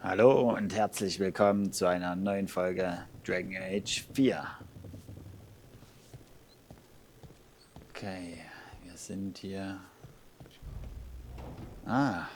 Hallo und herzlich willkommen zu einer neuen Folge Dragon Age 4. Okay, wir sind hier. Was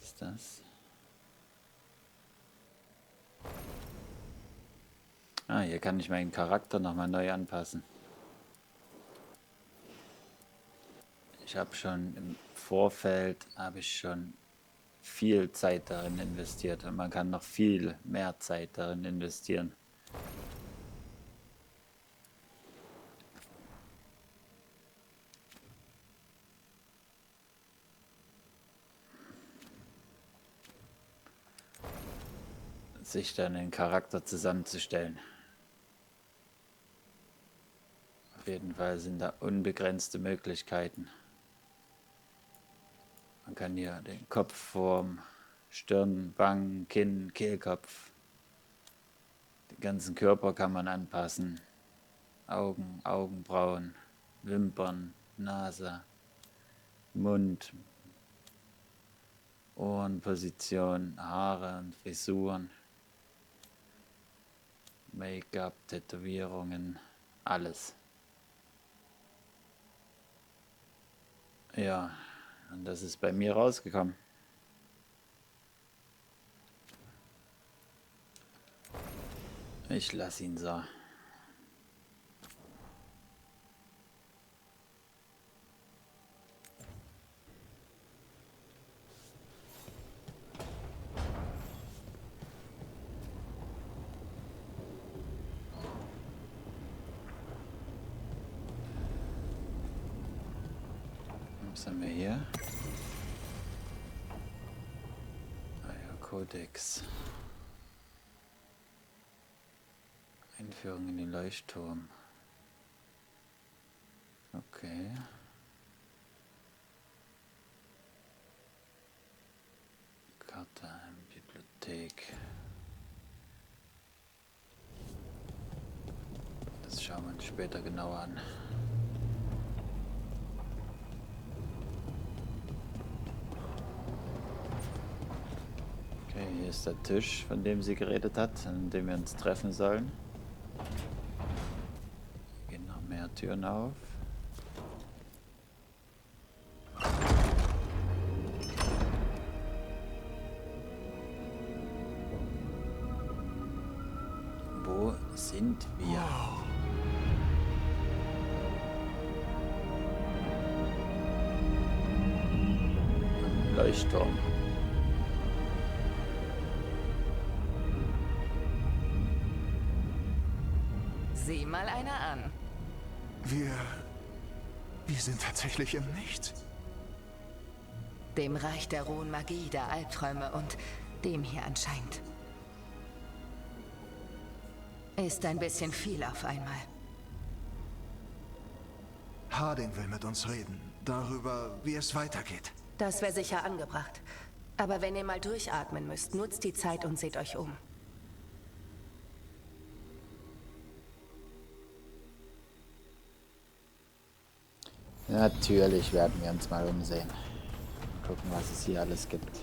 ist das? Hier kann ich meinen Charakter nochmal neu anpassen. Ich habe schon im Vorfeld schon viel Zeit darin investiert und man kann noch viel mehr Zeit darin investieren. Sich dann den Charakter zusammenzustellen. Auf jeden Fall sind da unbegrenzte Möglichkeiten. Man kann hier den Kopf formen, Stirn, Wangen, Kinn, Kehlkopf. Den ganzen Körper kann man anpassen. Augen, Augenbrauen, Wimpern, Nase, Mund, Ohrenposition, Haare und Frisuren, Make-up, Tätowierungen, alles. Ja, und das ist bei mir rausgekommen. Ich lasse ihn so. Was haben wir hier? Kodex. Einführung in den Leuchtturm. Okay. Karte, Bibliothek. Das schauen wir uns später genauer an. Okay, hier ist der Tisch, von dem sie geredet hat, an dem wir uns treffen sollen. Hier gehen noch mehr Türen auf. Wo sind wir? Am Leuchtturm. Sieh mal einer an. Wir sind tatsächlich im Nichts. Dem Reich der rohen Magie, der Albträume und dem hier anscheinend. Ist ein bisschen viel auf einmal. Harding will mit uns reden. Darüber, wie es weitergeht. Das wäre sicher angebracht. Aber wenn ihr mal durchatmen müsst, nutzt die Zeit und seht euch um. Natürlich werden wir uns mal umsehen. Gucken, was es hier alles gibt.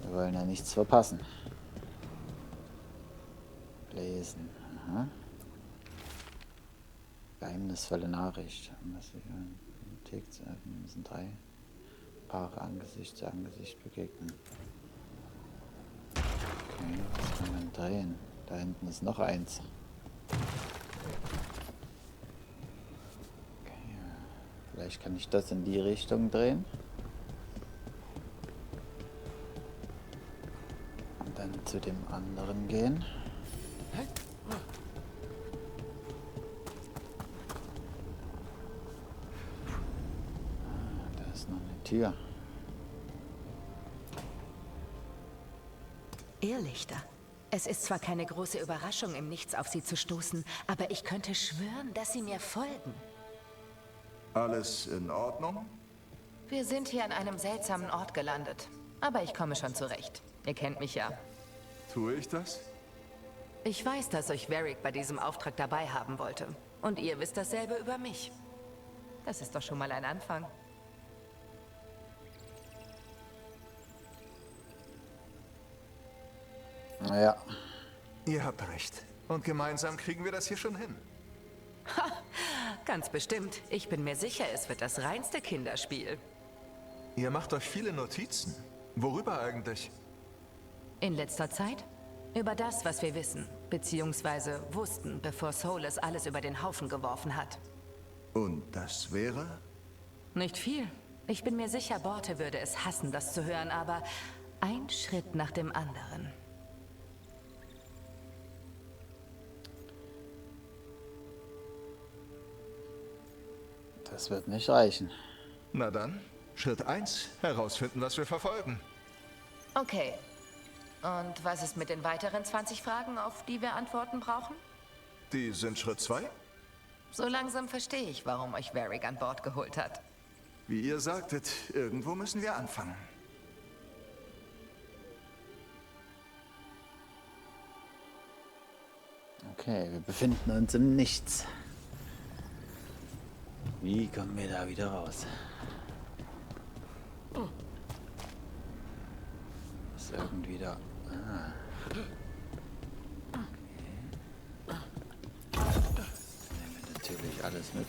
Wir wollen ja nichts verpassen. Lesen. Aha. Geheimnisvolle Nachricht. Bibliothek zu öffnen. Müssen 3 Paare Angesicht zu Angesicht begegnen. Okay, was kann man drehen? Da hinten ist noch eins. Okay, vielleicht kann ich das in die Richtung drehen. Und dann zu dem anderen gehen. Da ist noch eine Tür. Irrlichter. Es ist zwar keine große Überraschung, im Nichts auf sie zu stoßen, aber ich könnte schwören, dass sie mir folgen. Alles in Ordnung? Wir sind hier an einem seltsamen Ort gelandet. Aber ich komme schon zurecht. Ihr kennt mich ja. Tue ich das? Ich weiß, dass euch Varric bei diesem Auftrag dabei haben wollte. Und ihr wisst dasselbe über mich. Das ist doch schon mal ein Anfang. Ja, Ihr habt recht. Und gemeinsam kriegen wir das hier schon hin. Ganz bestimmt. Ich bin mir sicher, es wird das reinste Kinderspiel. Ihr macht euch viele Notizen. Worüber eigentlich? In letzter Zeit? Über das, was wir wissen, beziehungsweise wussten, bevor Solus alles über den Haufen geworfen hat. Und das wäre? Nicht viel. Ich bin mir sicher, Borte würde es hassen, das zu hören, aber ein Schritt nach dem anderen. das wird nicht reichen. Na dann, Schritt 1, herausfinden, was wir verfolgen. Okay. Und was ist mit den weiteren 20 Fragen, auf die wir Antworten brauchen? Die sind Schritt 2? So langsam verstehe ich, warum euch Varric an Bord geholt hat. Wie ihr sagtet, irgendwo müssen wir anfangen. Okay, wir befinden uns im Nichts. Wie kommen wir da wieder raus? Ist irgendwie da. Ah. Nehmen wir natürlich alles mit.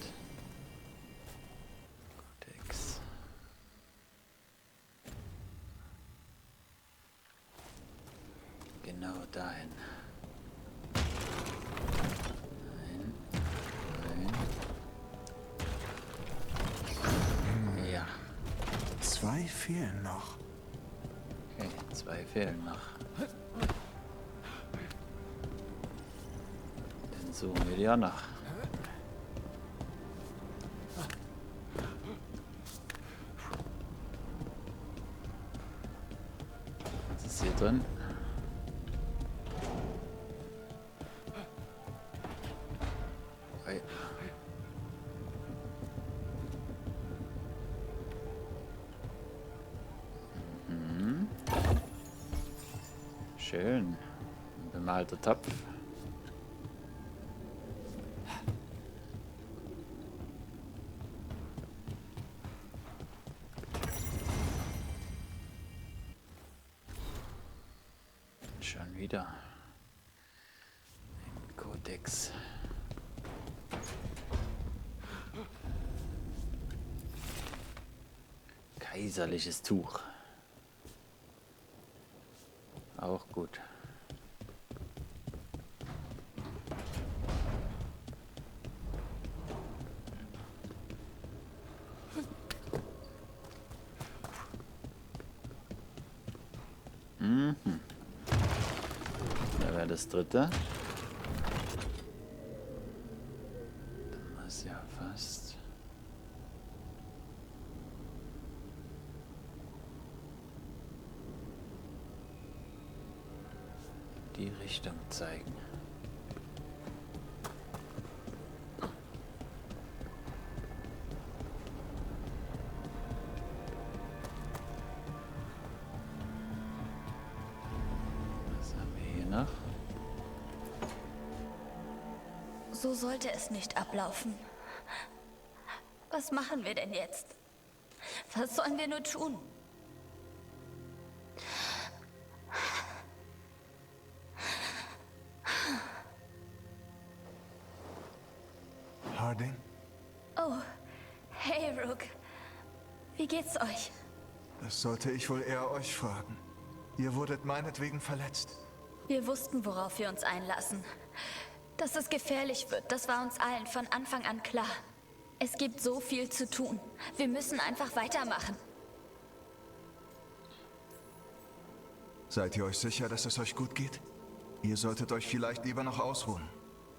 Codex. Genau dahin. Ja. 2 fehlen noch. Okay, 2 fehlen noch. Dann suchen wir die auch noch. Was ist hier drin? Ui. Schön. Ein bemalter Topf. Schon wieder. Ein Kodex. Kaiserliches Tuch. Auch gut. Da wäre das dritte. Dann ist ja fast. Die Richtung zeigen. Was haben wir hier noch? So sollte es nicht ablaufen. Was machen wir denn jetzt? Was sollen wir nur tun? Harding? Oh, hey Rook. Wie geht's euch? Das sollte ich wohl eher euch fragen. Ihr wurdet meinetwegen verletzt. Wir wussten, worauf wir uns einlassen. Dass es gefährlich wird, das war uns allen von Anfang an klar. Es gibt so viel zu tun. Wir müssen einfach weitermachen. Seid ihr euch sicher, dass es euch gut geht? Ihr solltet euch vielleicht lieber noch ausruhen.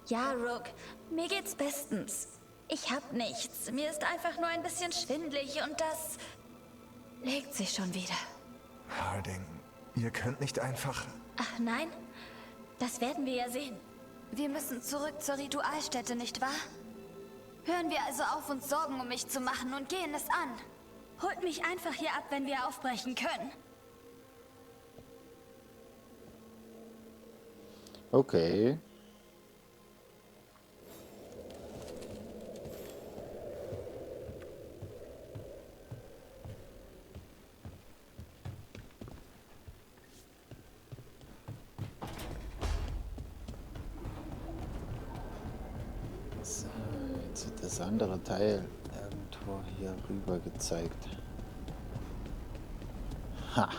Ja, Rook, mir geht's bestens. Ich hab nichts. Mir ist einfach nur ein bisschen schwindelig und das legt sich schon wieder. Harding, ihr könnt nicht einfach... Ach nein? Das werden wir ja sehen. Wir müssen zurück zur Ritualstätte, nicht wahr? Hören wir also auf, uns Sorgen um mich zu machen und gehen es an. Holt mich einfach hier ab, wenn wir aufbrechen können. Okay. das andere Teil irgendwo hier rüber gezeigt. Ha!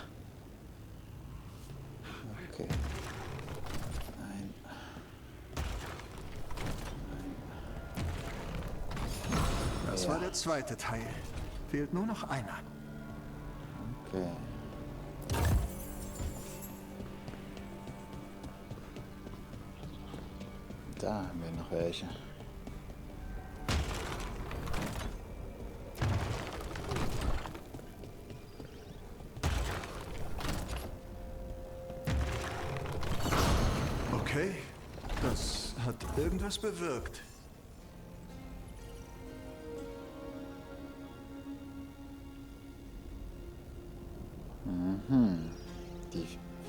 Okay. Nein. Das war der zweite Teil. Fehlt nur noch einer. Okay. Da haben wir noch welche. Okay, das hat irgendwas bewirkt. Die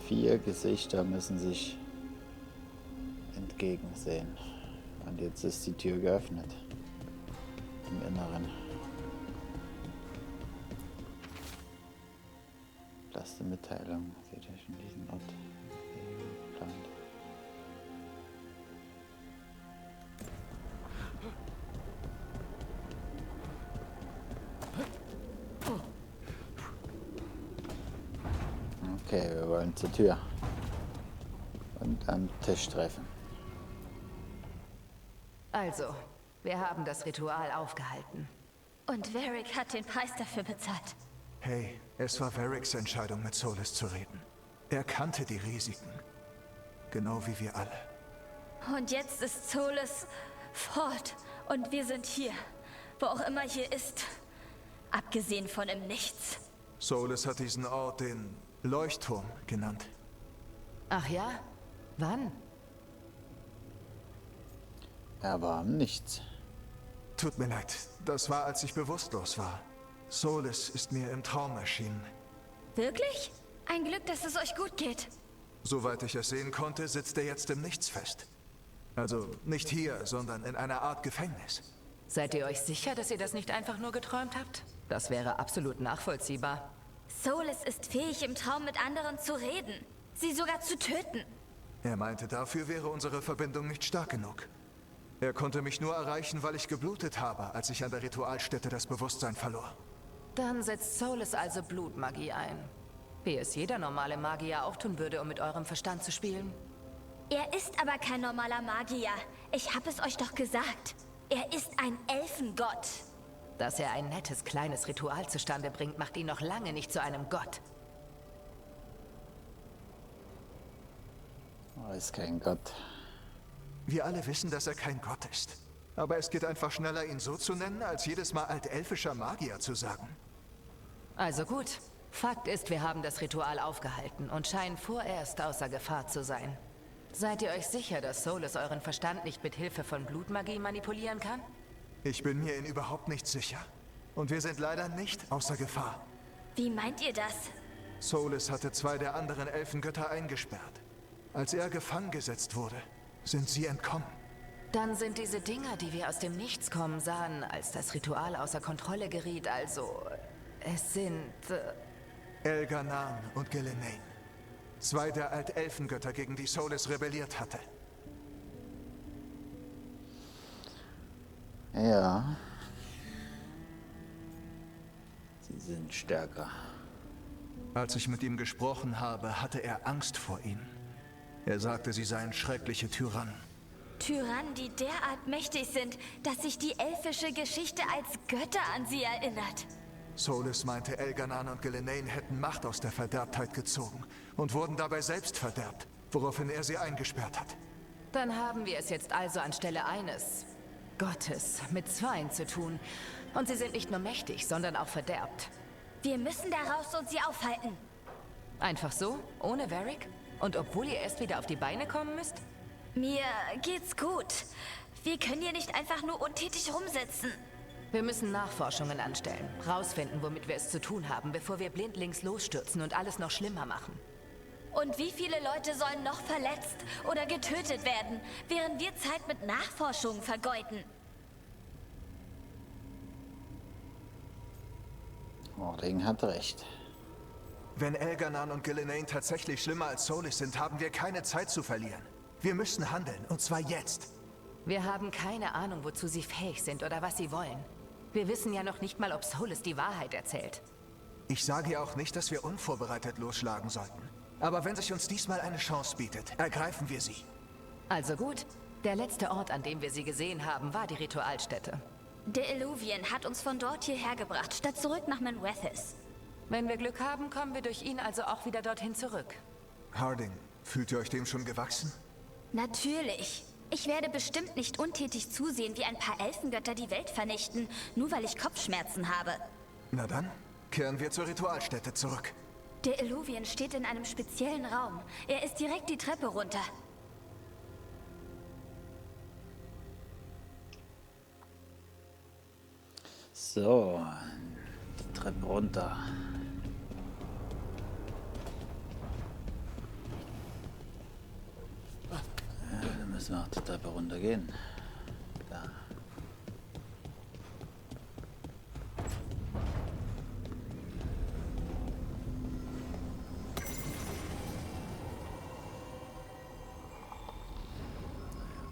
4 Gesichter müssen sich entgegensehen. Und jetzt ist die Tür geöffnet. Im Inneren. Lasst die Mitteilung. Seht ihr schon diesen Ort? Geplant. Okay, wir wollen zur Tür. Und am Tisch treffen. Also, wir haben das Ritual aufgehalten. Und Varric hat den Preis dafür bezahlt. Hey, es war Varrics Entscheidung, mit Solis zu reden. Er kannte die Risiken. Genau wie wir alle. Und jetzt ist Solis fort. Und wir sind hier. Wo auch immer hier ist. Abgesehen von im Nichts. Solis hat diesen Ort den Leuchtturm genannt. Ach ja? Wann? Er war nichts. Tut mir leid, das war, als ich bewusstlos war. Solis ist mir im Traum erschienen. Wirklich? Ein Glück, dass es euch gut geht. Soweit ich es sehen konnte, sitzt er jetzt im Nichts fest. Also nicht hier, sondern in einer Art Gefängnis. Seid ihr euch sicher, dass ihr das nicht einfach nur geträumt habt? Das wäre absolut nachvollziehbar. Solis ist fähig, im Traum mit anderen zu reden. Sie sogar zu töten. Er meinte, dafür wäre unsere Verbindung nicht stark genug. Er konnte mich nur erreichen, weil ich geblutet habe, als ich an der Ritualstätte das Bewusstsein verlor. Dann setzt Solis also Blutmagie ein. Wie es jeder normale Magier auch tun würde, um mit eurem Verstand zu spielen. Er ist aber kein normaler Magier. Ich habe es euch doch gesagt. Er ist ein Elfengott. Dass er ein nettes kleines Ritual zustande bringt, macht ihn noch lange nicht zu einem Gott. Er ist kein Gott. Wir alle wissen, dass er kein Gott ist. Aber es geht einfach schneller, ihn so zu nennen, als jedes Mal altelfischer Magier zu sagen. Also gut. Fakt ist, wir haben das Ritual aufgehalten und scheinen vorerst außer Gefahr zu sein. Seid ihr euch sicher, dass Solis euren Verstand nicht mit Hilfe von Blutmagie manipulieren kann? Ich bin mir in überhaupt nicht sicher. Und wir sind leider nicht außer Gefahr. Wie meint ihr das? Solis hatte 2 der anderen Elfengötter eingesperrt. Als er gefangen gesetzt wurde, sind sie entkommen. Dann sind diese Dinger, die wir aus dem Nichts kommen sahen, als das Ritual außer Kontrolle geriet, also... Es sind... Elganan und Gillenane. 2 der Altelfengötter, gegen die Solis rebelliert hatte. Ja. Sie sind stärker. Als ich mit ihm gesprochen habe, hatte er Angst vor ihnen. Er sagte, sie seien schreckliche Tyrannen. Tyrannen, die derart mächtig sind, dass sich die elfische Geschichte als Götter an sie erinnert. Solis meinte, Elganan und Gillenane hätten Macht aus der Verderbtheit gezogen und wurden dabei selbst verderbt, woraufhin er sie eingesperrt hat. Dann haben wir es jetzt also anstelle eines Gottes mit 2 zu tun. Und sie sind nicht nur mächtig, sondern auch verderbt. Wir müssen da raus und sie aufhalten. Einfach so? Ohne Varric? Und obwohl ihr erst wieder auf die Beine kommen müsst? Mir geht's gut. Wir können hier nicht einfach nur untätig rumsitzen. Wir müssen Nachforschungen anstellen, rausfinden, womit wir es zu tun haben, bevor wir blindlings losstürzen und alles noch schlimmer machen. Und wie viele Leute sollen noch verletzt oder getötet werden, während wir Zeit mit Nachforschungen vergeuden? Mording hat recht. Wenn Elganan und Gillenane tatsächlich schlimmer als Solis sind, haben wir keine Zeit zu verlieren. Wir müssen handeln, und zwar jetzt. Wir haben keine Ahnung, wozu sie fähig sind oder was sie wollen. Wir wissen ja noch nicht mal, ob Solus die Wahrheit erzählt. Ich sage ja auch nicht, dass wir unvorbereitet losschlagen sollten. Aber wenn sich uns diesmal eine Chance bietet, ergreifen wir sie. Also gut. Der letzte Ort, an dem wir sie gesehen haben, war die Ritualstätte. Der Illuvian hat uns von dort hierher gebracht, statt zurück nach Manwethis. Wenn wir Glück haben, kommen wir durch ihn also auch wieder dorthin zurück. Harding, fühlt ihr euch dem schon gewachsen? Natürlich. Ich werde bestimmt nicht untätig zusehen, wie ein paar Elfengötter die Welt vernichten, nur weil ich Kopfschmerzen habe. Na dann, kehren wir zur Ritualstätte zurück. Der Illuvian steht in einem speziellen Raum. Er ist direkt die Treppe runter. So, die Treppe runter. Dann müssen wir auch die Treppe runter gehen. Da.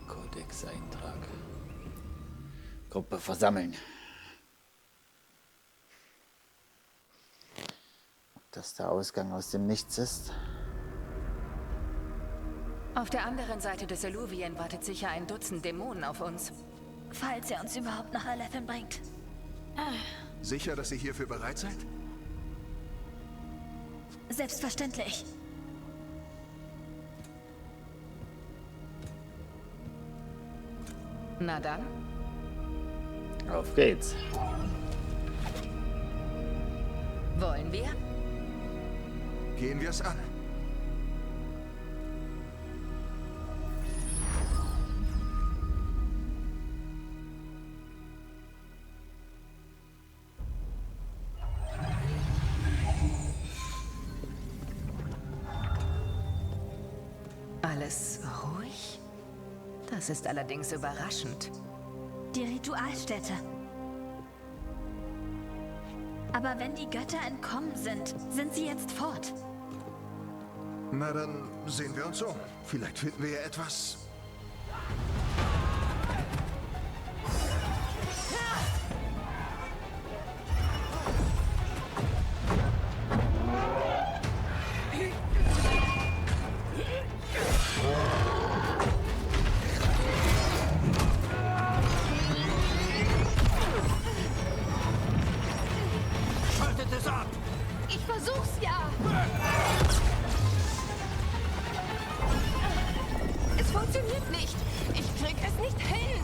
Kodex-Eintrag. Gruppe versammeln. Ob das der Ausgang aus dem Nichts ist? Auf der anderen Seite des Illuvian wartet sicher ein Dutzend Dämonen auf uns. Falls er uns überhaupt nach Alephen bringt. Sicher, dass ihr hierfür bereit seid? Selbstverständlich. Na dann. Auf geht's. Wollen wir? Gehen wir es an. Alles ruhig? Das ist allerdings überraschend. Die Ritualstätte. Aber wenn die Götter entkommen sind, sind sie jetzt fort. Na dann sehen wir uns um. Vielleicht finden wir ja etwas. Ich versuch's ja. Es funktioniert nicht. Ich krieg es nicht hin.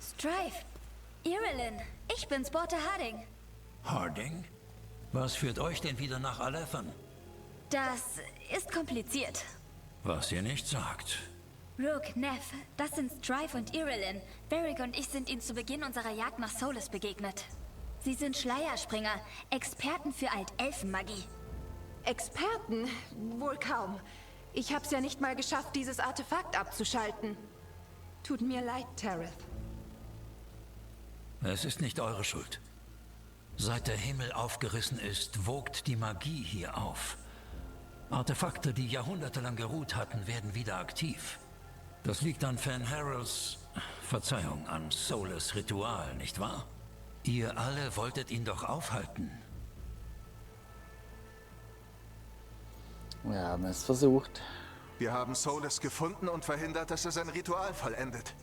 Strife, Irilyn, ich bin's, Borte Harding. Harding? Was führt euch denn wieder nach Alephen? Das ist kompliziert. Was ihr nicht sagt. Rook, Neff, das sind Strife und Irilyn. Varric und ich sind ihnen zu Beginn unserer Jagd nach Solus begegnet. Sie sind Schleierspringer, Experten für Altelfenmagie. Experten? Wohl kaum. Ich hab's ja nicht mal geschafft, dieses Artefakt abzuschalten. Tut mir leid, Tareth. Es ist nicht eure Schuld. Seit der Himmel aufgerissen ist, wogt die Magie hier auf. Artefakte, die jahrhundertelang geruht hatten, werden wieder aktiv. Das liegt an Fan Harrells, Verzeihung, an Solus Ritual, nicht wahr? Ihr alle wolltet ihn doch aufhalten. Wir haben es versucht. Wir haben Solus gefunden und verhindert, dass er sein Ritual vollendet.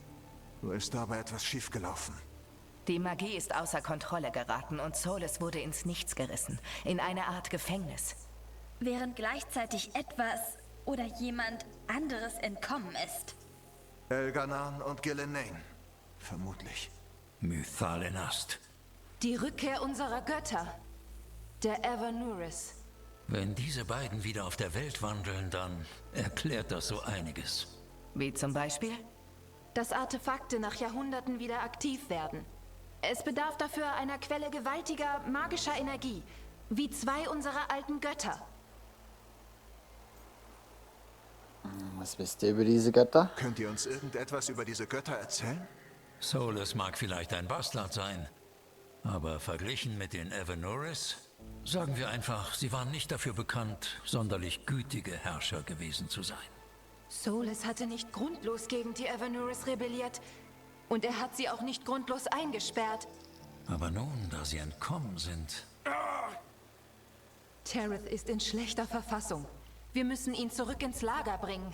Nur ist dabei etwas schiefgelaufen. Die Magie ist außer Kontrolle geraten und Solus wurde ins Nichts gerissen. In eine Art Gefängnis. Während gleichzeitig etwas oder jemand anderes entkommen ist. Elganan und Gillenane. Vermutlich. Mythalenast. Die Rückkehr unserer Götter. Der Evernuris. Wenn diese beiden wieder auf der Welt wandeln, dann erklärt das so einiges. Wie zum Beispiel? Dass Artefakte nach Jahrhunderten wieder aktiv werden. Es bedarf dafür einer Quelle gewaltiger, magischer Energie. Wie zwei unserer alten Götter. Was wisst ihr über diese Götter? Könnt ihr uns irgendetwas über diese Götter erzählen? Solus mag vielleicht ein Bastard sein, aber verglichen mit den Evanuris, sagen wir einfach, sie waren nicht dafür bekannt, sonderlich gütige Herrscher gewesen zu sein. Solus hatte nicht grundlos gegen die Evanuris rebelliert. Und er hat sie auch nicht grundlos eingesperrt. Aber nun, da sie entkommen sind... Tareth ist in schlechter Verfassung. Wir müssen ihn zurück ins Lager bringen.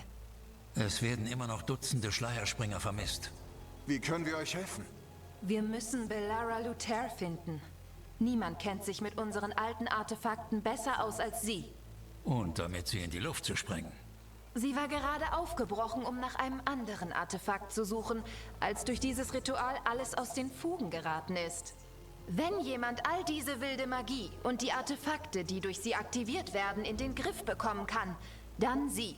Es werden immer noch Dutzende Schleierspringer vermisst. Wie können wir euch helfen? Wir müssen Bellara Luther finden. Niemand kennt sich mit unseren alten Artefakten besser aus als sie. Und damit sie in die Luft zu sprengen. Sie war gerade aufgebrochen, um nach einem anderen Artefakt zu suchen, als durch dieses Ritual alles aus den Fugen geraten ist. Wenn jemand all diese wilde Magie und die Artefakte, die durch sie aktiviert werden, in den Griff bekommen kann, dann sie.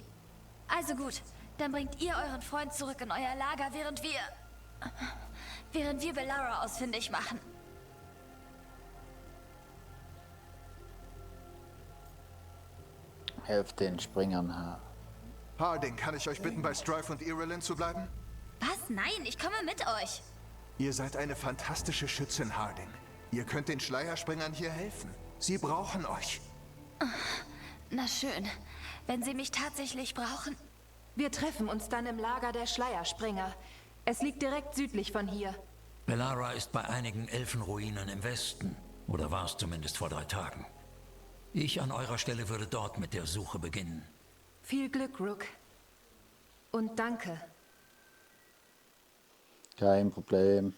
Also gut, dann bringt ihr euren Freund zurück in euer Lager, während wir Bellara ausfindig machen. Helft den Springern. Harding, kann ich euch bitten, bei Strife und Irulan zu bleiben? Was? Nein, ich komme mit euch. Ihr seid eine fantastische Schützin, Harding. Ihr könnt den Schleierspringern hier helfen. Sie brauchen euch. Na schön, wenn sie mich tatsächlich brauchen. Wir treffen uns dann im Lager der Schleierspringer. Es liegt direkt südlich von hier. Bellara ist bei einigen Elfenruinen im Westen. Oder war es zumindest vor 3 Tagen. Ich an eurer Stelle würde dort mit der Suche beginnen. Viel Glück, Rook. Und danke. Kein Problem.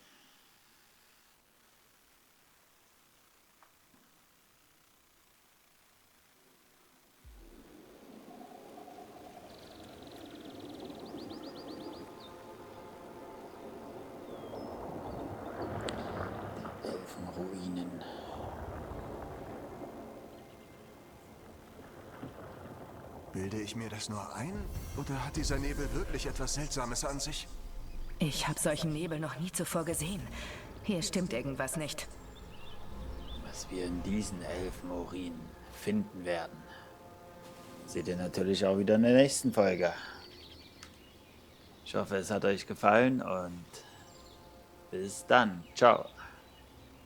Elfenruinen. Bilde ich mir das nur ein? Oder hat dieser Nebel wirklich etwas Seltsames an sich? Ich habe solchen Nebel noch nie zuvor gesehen. Hier stimmt irgendwas nicht. Was wir in diesen Elfenruinen finden werden, seht ihr natürlich auch wieder in der nächsten Folge. Ich hoffe, es hat euch gefallen und bis dann. Ciao.